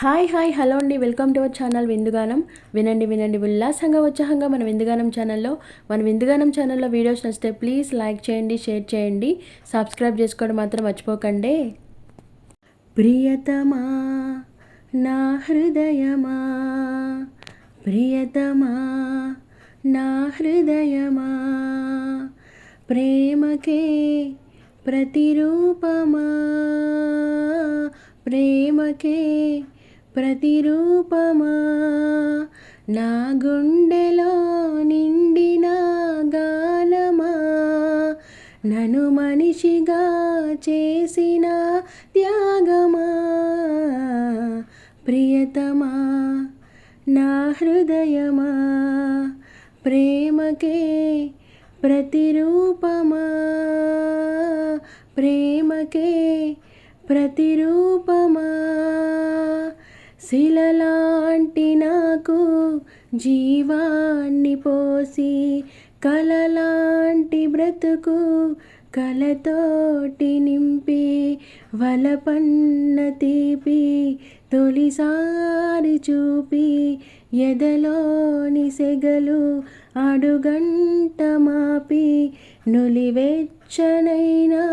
Hi hi hello అండి, welcome to our channel విందుగానం. వినండి వినండి ఉల్లాసంగా ఉత్సాహంగా మన విందుగానం ఛానల్లో వీడియోస్ నచ్చితే ప్లీజ్ లైక్ చేయండి, షేర్ చేయండి, సబ్స్క్రైబ్ చేసుకోవడం మాత్రం మర్చిపోకండి. ప్రియతమా నా హృదయమా, ప్రియతమా నా హృదయమా, ప్రేమకే ప్రతిరూపమా, ప్రేమకే ప్రతిరూపమా, నా గుండెలో నిండిన గానమా, నన్ను మనిషిగా చేసిన త్యాగమా, ప్రియతమా నా హృదయమా, ప్రేమకే ప్రతిరూపమా, ప్రేమకే ప్రతిరూపమా, శిలలాంటి నాకు జీవాన్ని పోసి, కలలాంటి బ్రతుకు కలతోటి నింపి, వలపన్న తీపి తొలిసారి చూపి, ఎదలోని సెగలు అడుగంట మాపి, నులివెచ్చనైనా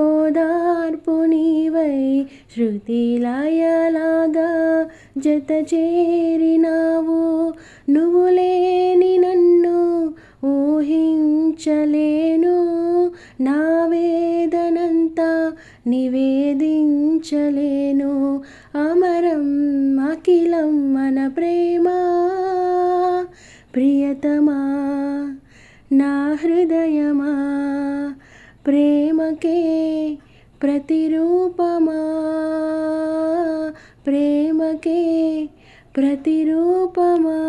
ఓదార్పు నీవై, శృతిలయలాగా జత చేరినావు. నువ్వు లేని నన్ను ఊహించలేను, నా వేదనంతా నివేదించలేను. అమరం అఖిలం మన ప్రేమ, ప్రియతమా నా హృదయమా, ప్రేమకే ప్రతిరూపమా, ప్రేమకే ప్రతిరూపమా.